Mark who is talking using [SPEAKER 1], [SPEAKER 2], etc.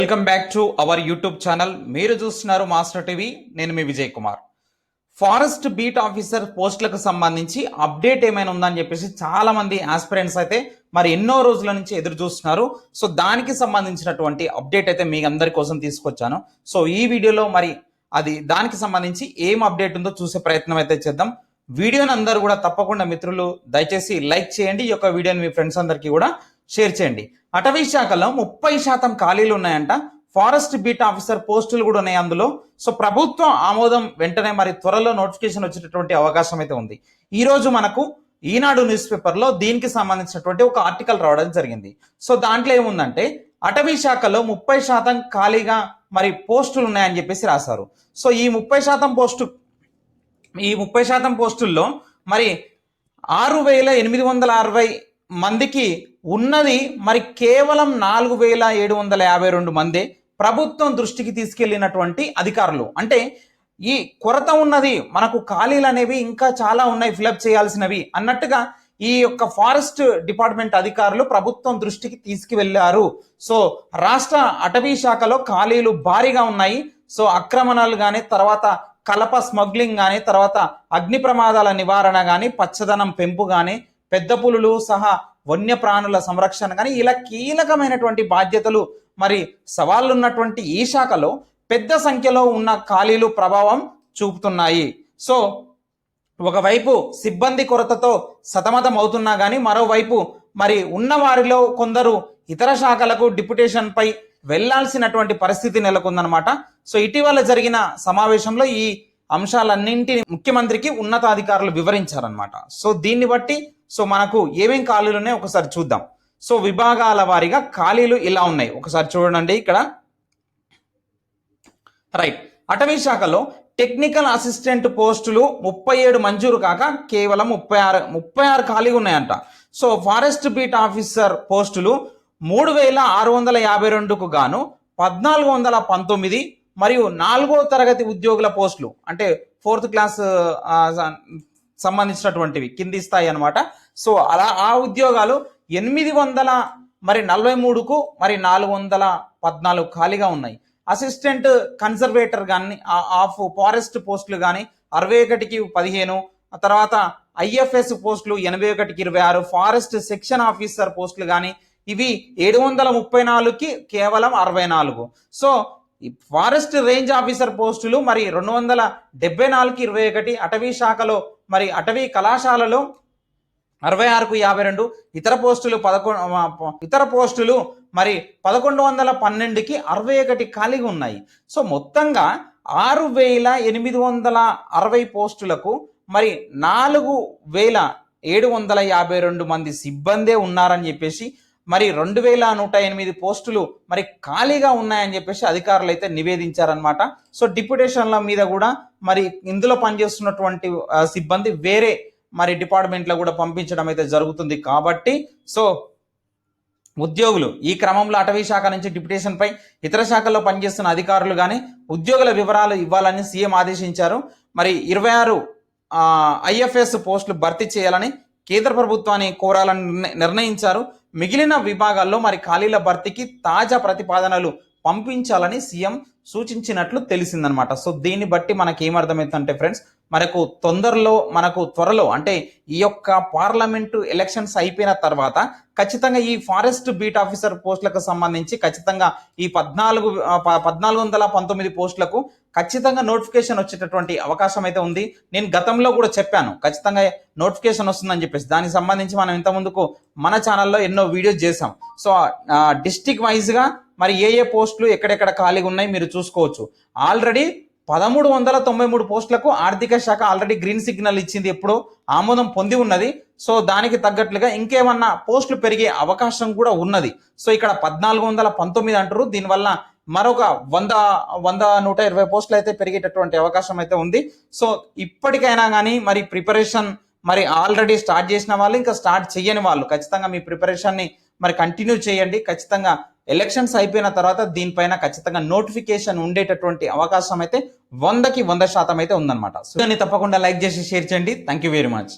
[SPEAKER 1] Welcome back to our YouTube channel. మీరు చూస్తున్నారు master TV. నేను మీ Vijay Kumar. Forest beat officer పోస్టులకు సంబంధించి అప్డేట్ ఏమైనా ఉందని చెప్పేసి చాలా మంది ఆస్పిరెంట్స్ అయితే మరి ఎన్నో రోజుల నుంచి ఎదురు చూస్తున్నారు. సో దానికి సంబంధించినటువంటి అప్డేట్ అయితే మీ అందరి కోసం తీసుకొచ్చాను. సో ఈ వీడియోలో మరి దానికి సంబంధించి ఏం అప్డేట్ ఉందో చూసే ప్రయత్నం అయితే చేద్దాం. వీడియోని అందరూ కూడా తప్పకుండా మిత్రులు దయచేసి లైక్ చేయండి. ఈ యొక్క వీడియోని మీ ఫ్రెండ్స్ అందరికీ కూడా షేర్ చేయండి. అటవీ శాఖలో 30% ఖాళీలు ఉన్నాయంట. ఫారెస్ట్ బీట్ ఆఫీసర్ పోస్టులు కూడా ఉన్నాయి అందులో. సో ప్రభుత్వం ఆమోదం వెంటనే మరి త్వరలో నోటిఫికేషన్ వచ్చేటటువంటి అవకాశం అయితే ఉంది. ఈ రోజు మనకు ఈనాడు న్యూస్ పేపర్లో దీనికి సంబంధించినటువంటి ఒక ఆర్టికల్ రావడం జరిగింది. సో దాంట్లో ఏముందంటే అటవీ శాఖలో 30% ఖాళీగా మరి పోస్టులు ఉన్నాయని చెప్పేసి రాశారు. సో ఈ 30% పోస్టుల్లో మరి 6,860 మందికి ఉన్నది మరి కేవలం 4,752 మందే ప్రభుత్వం దృష్టికి తీసుకెళ్లినటువంటి అధికారులు. అంటే ఈ కొరత ఉన్నది, మనకు ఖాళీలు అనేవి ఇంకా చాలా ఉన్నాయి ఫిలప్ చేయాల్సినవి అన్నట్టుగా ఈ యొక్క ఫారెస్ట్ డిపార్ట్మెంట్ అధికారులు ప్రభుత్వం దృష్టికి తీసుకువెళ్లారు. సో రాష్ట్ర అటవీ శాఖలో ఖాళీలు భారీగా ఉన్నాయి. సో ఆక్రమణలు కానీ, తర్వాత కలప స్మగ్లింగ్ కానీ, తర్వాత అగ్ని ప్రమాదాల నివారణ కానీ, పచ్చదనం పెంపు కానీ, పెద్ద పులులు సహా వన్యప్రాణుల సంరక్షణ కానీ ఇలా కీలకమైనటువంటి బాధ్యతలు మరి సవాళ్ళు ఉన్నటువంటి ఈ శాఖలో పెద్ద సంఖ్యలో ఉన్న ఖాళీలు ప్రభావం చూపుతున్నాయి. సో ఒకవైపు సిబ్బంది కొరతతో సతమతం అవుతున్నా కానీ మరోవైపు మరి ఉన్న వారిలో కొందరు ఇతర శాఖలకు డిప్యుటేషన్ పై వెళ్లాల్సినటువంటి పరిస్థితి నెలకొందనమాట. సో ఇటీవల జరిగిన సమావేశంలో ఈ అంశాలన్నింటినీ ముఖ్యమంత్రికి ఉన్నతాధికారులు వివరించారనమాట. సో దీన్ని బట్టి సో మనకు ఏమేం ఖాళీలు ఉన్నాయో ఒకసారి చూద్దాం. సో విభాగాల వారీగా ఖాళీలు ఇలా ఉన్నాయి, ఒకసారి చూడండి ఇక్కడ. రైట్, అటవీ శాఖలో టెక్నికల్ అసిస్టెంట్ పోస్టులు 37 మంజూరు కాక కేవలం 36 ఖాళీగా ఉన్నాయంట. సో ఫారెస్ట్ బీట్ ఆఫీసర్ పోస్టులు 3,652కు గాను 1,419 మరియు 4వ తరగతి ఉద్యోగుల పోస్టులు అంటే 4th క్లాస్ సంబంధించినటువంటివి కింది స్థాయి అనమాట. సో అలా ఆ ఉద్యోగాలు 843కు మరి 414 ఖాళీగా ఉన్నాయి. అసిస్టెంట్ కన్జర్వేటర్ కానీ ఆఫ్ ఫారెస్ట్ పోస్టులు కానీ 61కి 15, తర్వాత ఐఎఫ్ఎస్ పోస్టులు 81కి 26, ఫారెస్ట్ సెక్షన్ ఆఫీసర్ పోస్టులు కానీ ఇవి 734కి కేవలం 64. సో ఫారెస్ట్ రేంజ్ ఆఫీసర్ పోస్టులు మరి 274కి 21, అటవీ శాఖలో మరి అటవీ కళాశాలలో 66కు 52, ఇతర పోస్టులు మరి 1112కి 61 ఖాళీగా ఉన్నాయి. సో మొత్తంగా 6,860 పోస్టులకు మరి 4,752 మంది సిబ్బందే ఉన్నారని చెప్పేసి మరి 2,108 పోస్టులు మరి ఖాళీగా ఉన్నాయని చెప్పేసి అధికారులు అయితే నివేదించారనమాట. సో డిప్యుటేషన్ల మీద కూడా మరి ఇందులో పనిచేస్తున్నటువంటి సిబ్బంది వేరే మరి డిపార్ట్మెంట్లో కూడా పంపించడం అయితే జరుగుతుంది. కాబట్టి సో ఉద్యోగులు ఈ క్రమంలో అటవీ శాఖ నుంచి డిప్యుటేషన్ పై ఇతర శాఖల్లో పనిచేస్తున్న అధికారులు కానీ ఉద్యోగుల వివరాలు ఇవ్వాలని సీఎం ఆదేశించారు. మరి 26 ఐఎఫ్ఎస్ పోస్టులు భర్తీ చేయాలని కేంద్ర ప్రభుత్వాన్ని కోరాలని నిర్ణయించారు. మిగిలిన విభాగాల్లో మరి ఖాళీల భర్తీకి తాజా ప్రతిపాదనలు పంపించాలని సీఎం సూచించినట్లు తెలిసిందనమాట. సో దీన్ని బట్టి మనకి ఏమర్థమవుతుందంటే ఫ్రెండ్స్, మనకు త్వరలో అంటే ఈ యొక్క పార్లమెంటు ఎలక్షన్స్ అయిపోయిన తర్వాత ఖచ్చితంగా ఈ ఫారెస్ట్ బీట్ ఆఫీసర్ పోస్టులకు సంబంధించి ఖచ్చితంగా ఈ 1419 పోస్టులకు ఖచ్చితంగా నోటిఫికేషన్ వచ్చేటటువంటి అవకాశం అయితే ఉంది. నేను గతంలో కూడా చెప్పాను ఖచ్చితంగా నోటిఫికేషన్ వస్తుందని చెప్పేసి. దానికి సంబంధించి మనం ఇంతకుముందుకు మన ఛానల్లో ఎన్నో వీడియోస్ చేసాం. సో డిస్టిక్ వైజ్గా మరి ఏ పోస్టులు ఎక్కడెక్కడ ఖాళీగా ఉన్నాయి మీరు చూసుకోవచ్చు. ఆల్రెడీ 1,393 పోస్టులకు ఆర్థిక శాఖ ఆల్రెడీ గ్రీన్ సిగ్నల్ ఇచ్చింది, ఎప్పుడో ఆమోదం పొంది ఉన్నది. సో దానికి తగ్గట్లుగా ఇంకేమన్నా పోస్టులు పెరిగే అవకాశం కూడా ఉన్నది. సో ఇక్కడ 1,419 అంటారు, దీనివల్ల మరొక 100-120 పోస్టులు అయితే పెరిగేటటువంటి అవకాశం అయితే ఉంది. సో ఇప్పటికైనా కానీ మరి ప్రిపరేషన్ మరి ఆల్రెడీ స్టార్ట్ చేసిన వాళ్ళు, ఇంకా స్టార్ట్ చేయని వాళ్ళు ఖచ్చితంగా మీ ప్రిపరేషన్ని మరి కంటిన్యూ చేయండి. ఖచ్చితంగా ఎలక్షన్స్ అయిపోయిన తర్వాత దీనిపైన ఖచ్చితంగా నోటిఫికేషన్ ఉండేటటువంటి అవకాశం అయితే 100కి 100% అయితే ఉందన్నమాట. సో దాన్ని తప్పకుండా లైక్ చేసి షేర్ చేయండి. Thank you very much.